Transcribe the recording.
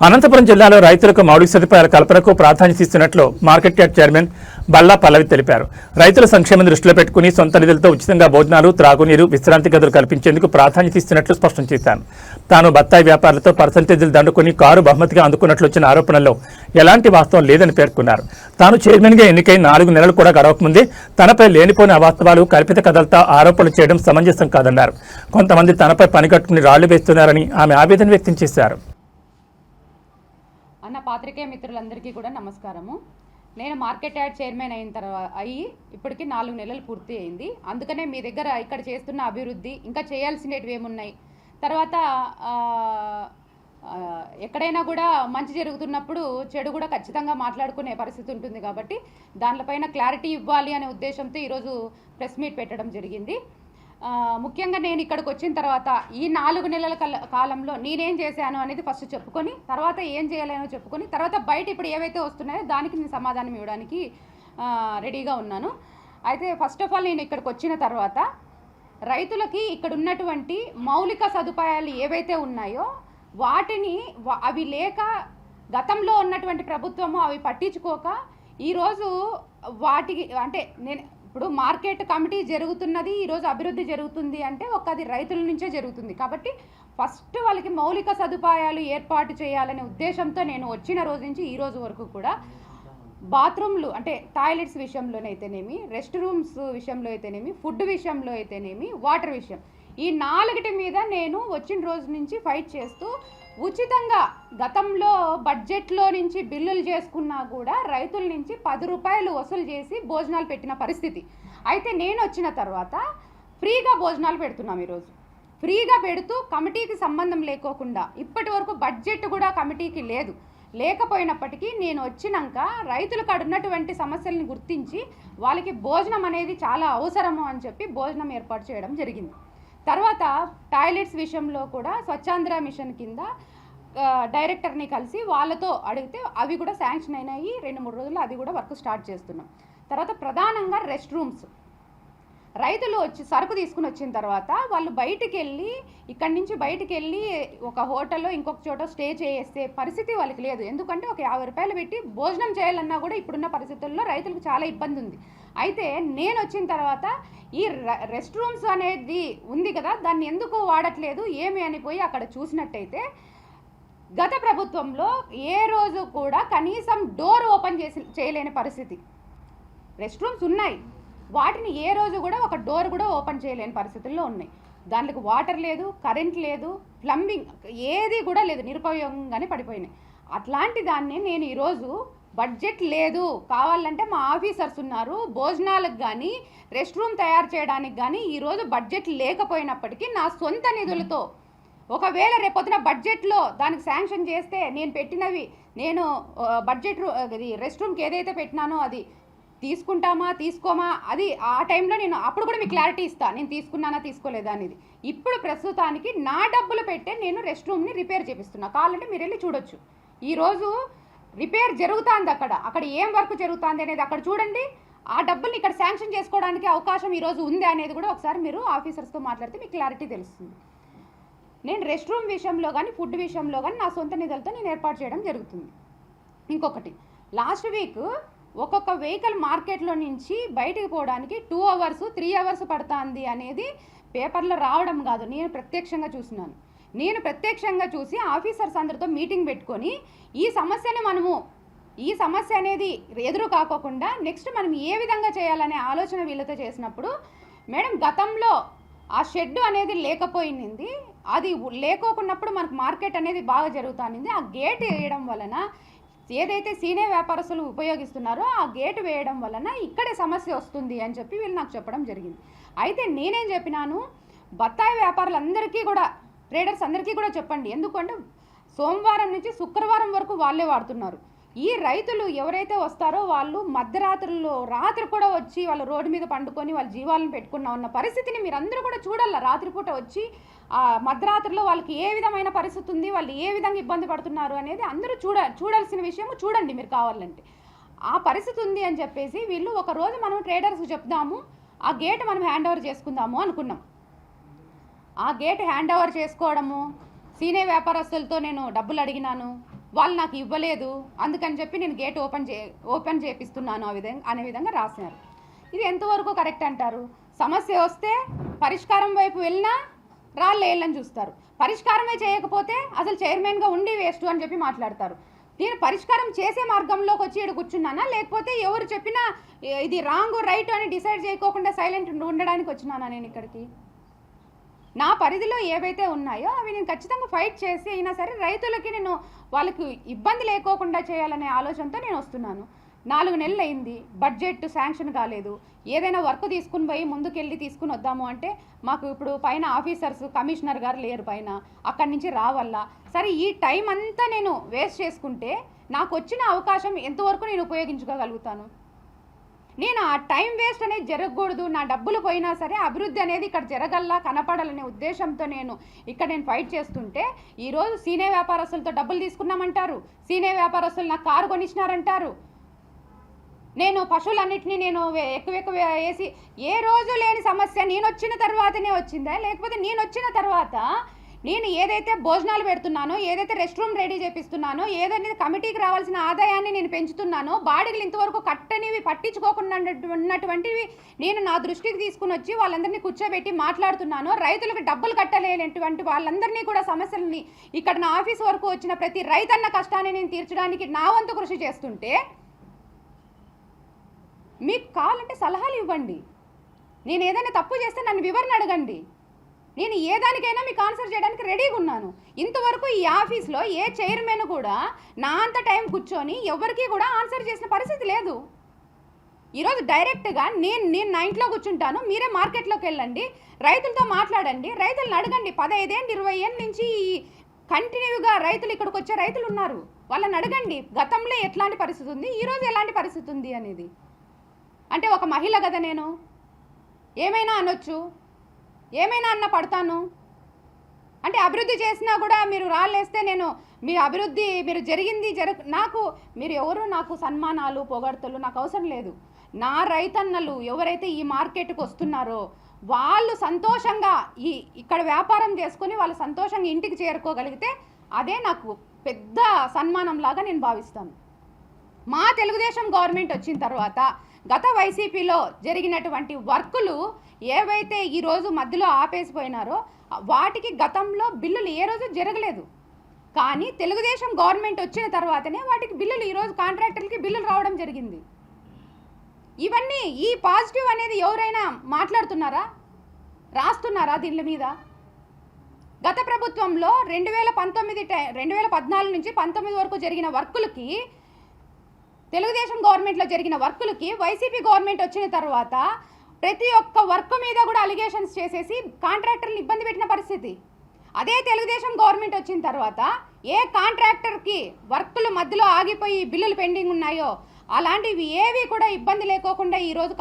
అనంతపురం జిల్లాలో రైతులకు మౌలిక సదుపాయాల కల్పనకు ప్రాధాన్యత ఇస్తున్నట్లు మార్కెట్ యార్డ్ చైర్మన్ బల్లా పల్లవి తెలిపారు. రైతుల సంక్షేమం దృష్టిలో పెట్టుకుని సొంత నిధులతో ఉచితంగా భోజనాలు, త్రాగునీరు, విశ్రాంతి గదులు కల్పించేందుకు ప్రాధాన్యత ఇస్తున్నట్లు స్పష్టం చేశారు. తాను బత్తాయి వ్యాపారులతో పర్సంటేజీలు దండుకుని కారు బహుమతిగా అందుకున్నట్లు వచ్చిన ఆరోపణల్లో ఎలాంటి వాస్తవం లేదని పేర్కొన్నారు. తాను చైర్మన్గా ఎన్నికై 4 నెలలు కూడా గడవకముందే తనపై లేనిపోని అవాస్తవాలు, కల్పిత కథలతో ఆరోపణలు చేయడం సమంజసం కాదన్నారు. కొంతమంది తనపై పనికట్టుకుని రాళ్లు వేస్తున్నారని ఆమె ఆవేదన వ్యక్తం చేశారు. అన్న పాత్రికేయ మిత్రులందరికీ కూడా నమస్కారము. నేను మార్కెట్ యార్డ్ చైర్మన్ అయ్యి ఇప్పటికి 4 నెలలు పూర్తి అయింది. అందుకనే మీ దగ్గర ఇక్కడ చేస్తున్న అభివృద్ధి, ఇంకా చేయాల్సినవి ఏమున్నాయి, తర్వాత ఎక్కడైనా కూడా మంచి జరుగుతున్నప్పుడు చెడు కూడా ఖచ్చితంగా మాట్లాడుకునే పరిస్థితి ఉంటుంది. కాబట్టి దానిపైన క్లారిటీ ఇవ్వాలి అనే ఉద్దేశంతో ఈరోజు ప్రెస్ మీట్ పెట్టడం జరిగింది. ముఖ్యంగా నేను ఇక్కడికి వచ్చిన తర్వాత ఈ 4 నెలల కాలంలో నేనేం చేశాను అనేది ఫస్ట్ చెప్పుకొని, తర్వాత ఏం చేయాలనో చెప్పుకొని, తర్వాత బయట ఇప్పుడు ఏవైతే వస్తున్నాయో దానికి నేను సమాధానం ఇవ్వడానికి రెడీగా ఉన్నాను. అయితే ఫస్ట్ ఆఫ్ ఆల్ నేను ఇక్కడికి వచ్చిన తర్వాత రైతులకి ఇక్కడ ఉన్నటువంటి మౌలిక సదుపాయాలు ఏవైతే ఉన్నాయో వాటిని అవి లేక గతంలో ఉన్నటువంటి ప్రభుత్వము అవి పట్టించుకోక ఈరోజు వాటికి అంటే నేను ఇప్పుడు మార్కెట్ కమిటీ జరుగుతున్నది, ఈరోజు అభివృద్ధి జరుగుతుంది అంటే అది రైతుల నుంచే జరుగుతుంది. కాబట్టి ఫస్ట్ వాళ్ళకి మౌలిక సదుపాయాలు ఏర్పాటు చేయాలనే ఉద్దేశంతో నేను వచ్చిన రోజు నుంచి ఈ రోజు వరకు కూడా బాత్రూమ్లు అంటే టాయిలెట్స్ విషయంలోనైతేనేమి, రెస్ట్ రూమ్స్ విషయంలో అయితేనేమి, ఫుడ్ విషయంలో అయితేనేమి, వాటర్ విషయం, ఈ 4 మీద నేను వచ్చిన రోజు నుంచి ఫైట్ చేస్తూ ఉచితంగా గతంలో బడ్జెట్లో నుంచి బిల్లులు చేసుకున్నా కూడా రైతుల నుంచి 10 రూపాయలు వసూలు చేసి భోజనాలు పెట్టిన పరిస్థితి. అయితే నేను వచ్చిన తర్వాత ఫ్రీగా భోజనాలు పెడుతున్నాం. ఈరోజు ఫ్రీగా పెడుతూ కమిటీకి సంబంధం లేకోకుండా ఇప్పటి వరకు బడ్జెట్ కూడా కమిటీకి లేకపోయినప్పటికీ నేను వచ్చినాక రైతులకు అడున్నటువంటి సమస్యలను గుర్తించి వాళ్ళకి భోజనం అనేది చాలా అవసరము అని చెప్పి భోజనం ఏర్పాటు చేయడం జరిగింది. తర్వాత టాయిలెట్స్ విషయంలో కూడా స్వచ్ఛాంధ్ర మిషన్ కింద డైరెక్టర్ని కలిసి వాళ్ళతో అడిగితే అవి కూడా శాంక్షన్ అయినాయి. 2-3 రోజుల్లో అది కూడా వర్క్ స్టార్ట్ చేస్తున్నాం. తర్వాత ప్రధానంగా రెస్ట్ రూమ్స్, రైతులు వచ్చి సరుకు తీసుకుని వచ్చిన తర్వాత వాళ్ళు ఇక్కడి నుంచి బయటికి వెళ్ళి ఒక హోటల్లో ఇంకొక చోట స్టే చేసే పరిస్థితి వాళ్ళకి లేదు. ఎందుకంటే ఒక 50 రూపాయలు పెట్టి భోజనం చేయాలన్నా కూడా ఇప్పుడున్న పరిస్థితుల్లో రైతులకు చాలా ఇబ్బంది ఉంది. అయితే నేను వచ్చిన తర్వాత ఈ రెస్ట్ రూమ్స్ అనేది ఉంది కదా, దాన్ని ఎందుకు వాడట్లేదు ఏమి అని పోయి అక్కడ చూసినట్టయితే గత ప్రభుత్వంలో ఏ రోజు కూడా కనీసం డోర్ ఓపెన్ చేయలేని పరిస్థితి. రెస్ట్ రూమ్స్ ఉన్నాయి, వాటిని ఏ రోజు కూడా ఒక డోర్ కూడా ఓపెన్ చేయలేని పరిస్థితుల్లో ఉన్నాయి. దానికి వాటర్ లేదు, కరెంట్ లేదు, ప్లంబింగ్ ఏది కూడా లేదు, నిరుపయోగంగానే పడిపోయినాయి. అట్లాంటి దాన్ని నేను ఈరోజు బడ్జెట్ లేదు, కావాలంటే మా ఆఫీసర్స్ ఉన్నారు, భోజనాలకు కానీ రెస్ట్ రూమ్ తయారు చేయడానికి కానీ ఈరోజు బడ్జెట్ లేకపోయినప్పటికీ నా సొంత నిధులతో ఒకవేళ రేపొద్దున బడ్జెట్లో దానికి శాంక్షన్ చేస్తే నేను పెట్టినవి నేను బడ్జెట్ రెస్ట్ రూమ్కి ఏదైతే పెట్టినానో అది తీసుకుంటామా తీసుకోమా అది ఆ టైంలో నేను అప్పుడు కూడా మీకు క్లారిటీ ఇస్తాను, నేను తీసుకున్నానా తీసుకోలేదా అనేది. ఇప్పుడు ప్రస్తుతానికి నా డబ్బులు పెట్టే నేను రెస్ట్ రూమ్ని రిపేర్ చేపిస్తున్నా. కావాలంటే మీరు వెళ్ళి చూడొచ్చు. ఈరోజు రిపేర్ జరుగుతుంది, అక్కడ ఏం వర్క్ జరుగుతుంది అనేది అక్కడ చూడండి. ఆ డబ్బుల్ని ఇక్కడ శాంక్షన్ చేసుకోవడానికి అవకాశం ఈరోజు ఉంది అనేది కూడా ఒకసారి మీరు ఆఫీసర్స్తో మాట్లాడితే మీకు క్లారిటీ తెలుస్తుంది. నేను రెస్ట్ రూమ్ విషయంలో కానీ ఫుడ్ విషయంలో కానీ నా సొంత నిధులతో నేను ఏర్పాటు చేయడం జరుగుతుంది. ఇంకొకటి, లాస్ట్ వీక్ ఒక్కొక్క వెహికల్ మార్కెట్లో నుంచి బయటికి పోవడానికి 2 hours 3 hours పడుతుంది అనేది పేపర్లో రావడం కాదు, నేను ప్రత్యక్షంగా చూసినాను. నేను ప్రత్యక్షంగా చూసి ఆఫీసర్స్ అందరితో మీటింగ్ పెట్టుకొని ఈ సమస్య అనేది ఎదురు కాకోకుండా నెక్స్ట్ మనం ఏ విధంగా చేయాలనే ఆలోచన వీళ్ళతో చేసినప్పుడు, మేడం గతంలో ఆ షెడ్ అనేది లేకపోయింది, అది లేకోకున్నప్పుడు మనకు మార్కెట్ అనేది బాగా జరుగుతుంది. ఆ గేట్ వేయడం వలన ఏదైతే సీనియర్ వ్యాపారస్తులు ఉపయోగిస్తున్నారో ఆ గేటు వేయడం వలన ఇక్కడే సమస్య వస్తుంది అని చెప్పి వీళ్ళు నాకు చెప్పడం జరిగింది. అయితే నేనేం చెప్పినాను, బత్తాయి వ్యాపారులందరికీ కూడా, ట్రేడర్స్ అందరికీ కూడా చెప్పండి. ఎందుకంటే సోమవారం నుంచి శుక్రవారం వరకు వాళ్ళే వాడుతున్నారు. ఈ రైతులు ఎవరైతే వస్తారో వాళ్ళు రాత్రి కూడా వచ్చి వాళ్ళ రోడ్డు మీద పండుకొని వాళ్ళ జీవాలను ఉన్న పరిస్థితిని మీరందరూ కూడా చూడాలి. రాత్రిపూట వచ్చి మధ్యరాత్రిలో వాళ్ళకి ఏ విధమైన పరిస్థితి ఉంది, వాళ్ళు ఏ విధంగా ఇబ్బంది పడుతున్నారు అనేది అందరూ చూడాల్సిన విషయం. చూడండి మీరు కావాలంటే. ఆ పరిస్థితి ఉంది అని చెప్పేసి వీళ్ళు ఒక రోజు మనం ట్రేడర్స్ చెప్దాము, ఆ గేట్ మనం హ్యాండ్ ఓవర్ చేసుకుందాము అనుకున్నాం. ఆ గేట్ హ్యాండ్ ఓవర్ చేసుకోవడము, సీనియర్ వ్యాపారస్తులతో నేను డబ్బులు అడిగినాను, వాళ్ళు నాకు ఇవ్వలేదు, అందుకని చెప్పి నేను గేట్ ఓపెన్ చేపిస్తున్నాను అనే విధంగా రాశారు. ఇది ఎంతవరకు కరెక్ట్ అంటారు? సమస్య వస్తే పరిష్కారం వైపు వెళ్ళినా రాళ్ళేళ్ళని చూస్తారు, పరిష్కారమే చేయకపోతే అసలు చైర్మన్గా ఉండి వేస్ట్ అని చెప్పి మాట్లాడతారు. నేను పరిష్కారం చేసే మార్గంలోకి వచ్చి ఇక్కడ కూర్చున్నానా, లేకపోతే ఎవరు చెప్పినా ఇది రాంగ్ రైట్ అని డిసైడ్ చేయకోకుండా సైలెంట్ ఉండడానికి వచ్చినానా నేను ఇక్కడికి? నా పరిధిలో ఏవైతే ఉన్నాయో అవి నేను ఖచ్చితంగా ఫైట్ చేసి అయినా సరే రైతులకి నేను వాళ్ళకి ఇబ్బంది లేకోకుండా చేయాలనే ఆలోచనతో నేను వస్తున్నాను. 4 నెలలు అయింది, బడ్జెట్ శాంక్షన్ కాలేదు. ఏదైనా వర్క్ తీసుకుని పోయి ముందుకెళ్ళి తీసుకుని వద్దాము అంటే మాకు ఇప్పుడు పైన ఆఫీసర్స్ కమిషనర్ గారు లేరు పైన, అక్కడి నుంచి రావాలా. సరే ఈ టైం అంతా నేను వేస్ట్ చేసుకుంటే నాకు వచ్చిన అవకాశం ఎంతవరకు నేను ఉపయోగించుకోగలుగుతాను? నేను ఆ టైం వేస్ట్ అనేది జరగకూడదు, నా డబ్బులు పోయినా సరే అభివృద్ధి అనేది ఇక్కడ జరగల్లా కనపడాలనే ఉద్దేశంతో నేను ఫైట్ చేస్తుంటే ఈరోజు సీనే వ్యాపారస్తులతో డబ్బులు తీసుకున్నామంటారు, సీనే వ్యాపారస్తులు నాకు కారు కొనిచ్చినారంటారు, నేను పశువులన్నింటినీ నేను ఎక్కువ వేసి ఏ రోజు లేని సమస్య నేను వచ్చిన తర్వాతనే వచ్చిందా, లేకపోతే నేను వచ్చిన తర్వాత నేను ఏదైతే భోజనాలు పెడుతున్నానో, ఏదైతే రెస్ట్ రూమ్ రెడీ చేపిస్తున్నానో, ఏదైతే కమిటీకి రావాల్సిన ఆదాయాన్ని నేను పెంచుతున్నానో, బాడీలు ఇంతవరకు కట్టనివి పట్టించుకోకుండా ఉన్నటువంటివి నేను నా దృష్టికి తీసుకుని వచ్చి వాళ్ళందరినీ కూర్చోబెట్టి మాట్లాడుతున్నాను. రైతులకు డబ్బులు కట్టలేనటువంటి వాళ్ళందరినీ కూడా సమస్యలని ఇక్కడ నా ఆఫీస్ వరకు వచ్చిన ప్రతి రైతన్న కష్టాన్ని నేను తీర్చడానికి నా వంతు కృషి చేస్తుంటే మీకు కావాలంటే సలహాలు ఇవ్వండి, నేను ఏదైనా తప్పు చేస్తే నన్ను వివరణ అడగండి, నేను ఏ దానికైనా మీకు ఆన్సర్ చేయడానికి రెడీగా ఉన్నాను. ఇంతవరకు ఈ ఆఫీస్లో ఏ చైర్మన్ కూడా నా అంత టైం కూర్చొని ఎవరికి కూడా ఆన్సర్ చేసిన పరిస్థితి లేదు. ఈరోజు డైరెక్ట్గా నేను నా ఇంట్లో కూర్చుంటాను, మీరే మార్కెట్లోకి వెళ్ళండి, రైతులతో మాట్లాడండి, రైతులను అడగండి. 15 ఏళ్ళు 20 ఏళ్ళ నుంచి కంటిన్యూగా రైతులు ఇక్కడికి వచ్చే రైతులు ఉన్నారు, వాళ్ళని అడగండి గతంలో ఎట్లాంటి పరిస్థితి ఉంది, ఈరోజు ఎలాంటి పరిస్థితి ఉంది అనేది. అంటే ఒక మహిళ కదా, నేను ఏమైనా అనొచ్చు, ఏమైనా అన్న పడతాను. అంటే అభివృద్ధి చేసినా కూడా మీరు రాళ్ళేస్తే నేను మీ అభివృద్ధి మీరు జరిగింది నాకు మీరు ఎవరు నాకు సన్మానాలు పొగడ్తలు నాకు అవసరం లేదు. నా రైతన్నలు ఎవరైతే ఈ మార్కెట్కి వస్తున్నారో వాళ్ళు సంతోషంగా ఇక్కడ వ్యాపారం చేసుకొని వాళ్ళు సంతోషంగా ఇంటికి చేరుకోగలిగితే అదే నాకు పెద్ద సన్మానం లాగా నేను భావిస్తాను. మా తెలుగుదేశం గవర్నమెంట్ వచ్చిన తర్వాత గత వైసీపీలో జరిగినటువంటి వర్కులు ఏవైతే ఈరోజు మధ్యలో ఆపేసిపోయినారో వాటికి గతంలో బిల్లులు ఏ రోజు జరగలేదు. కానీ తెలుగుదేశం గవర్నమెంట్ వచ్చిన తర్వాతనే వాటికి బిల్లులు ఈరోజు కాంట్రాక్టర్లకి బిల్లులు రావడం జరిగింది. ఇవన్నీ ఈ పాజిటివ్ అనేది ఎవరైనా మాట్లాడుతున్నారా, రాస్తున్నారా దీని మీద? గత ప్రభుత్వంలో 2014 నుంచి 19 వరకు జరిగిన వర్కులకి, తెలుగుదేశం గవర్నమెంట్లో జరిగిన వర్కులకి వైసీపీ గవర్నమెంట్ వచ్చిన తర్వాత ప్రతి ఒక్క వర్క్ మీద కూడా అలిగేషన్స్ చేసేసి కాంట్రాక్టర్ని ఇబ్బంది పెట్టిన పరిస్థితి. అదే తెలుగుదేశం గవర్నమెంట్ వచ్చిన తర్వాత ఏ కాంట్రాక్టర్కి వర్కులు మధ్యలో ఆగిపోయి బిల్లులు పెండింగ్ ఉన్నాయో అలాంటివి ఏవి కూడా ఇబ్బంది లేకోకుండా ఈరోజు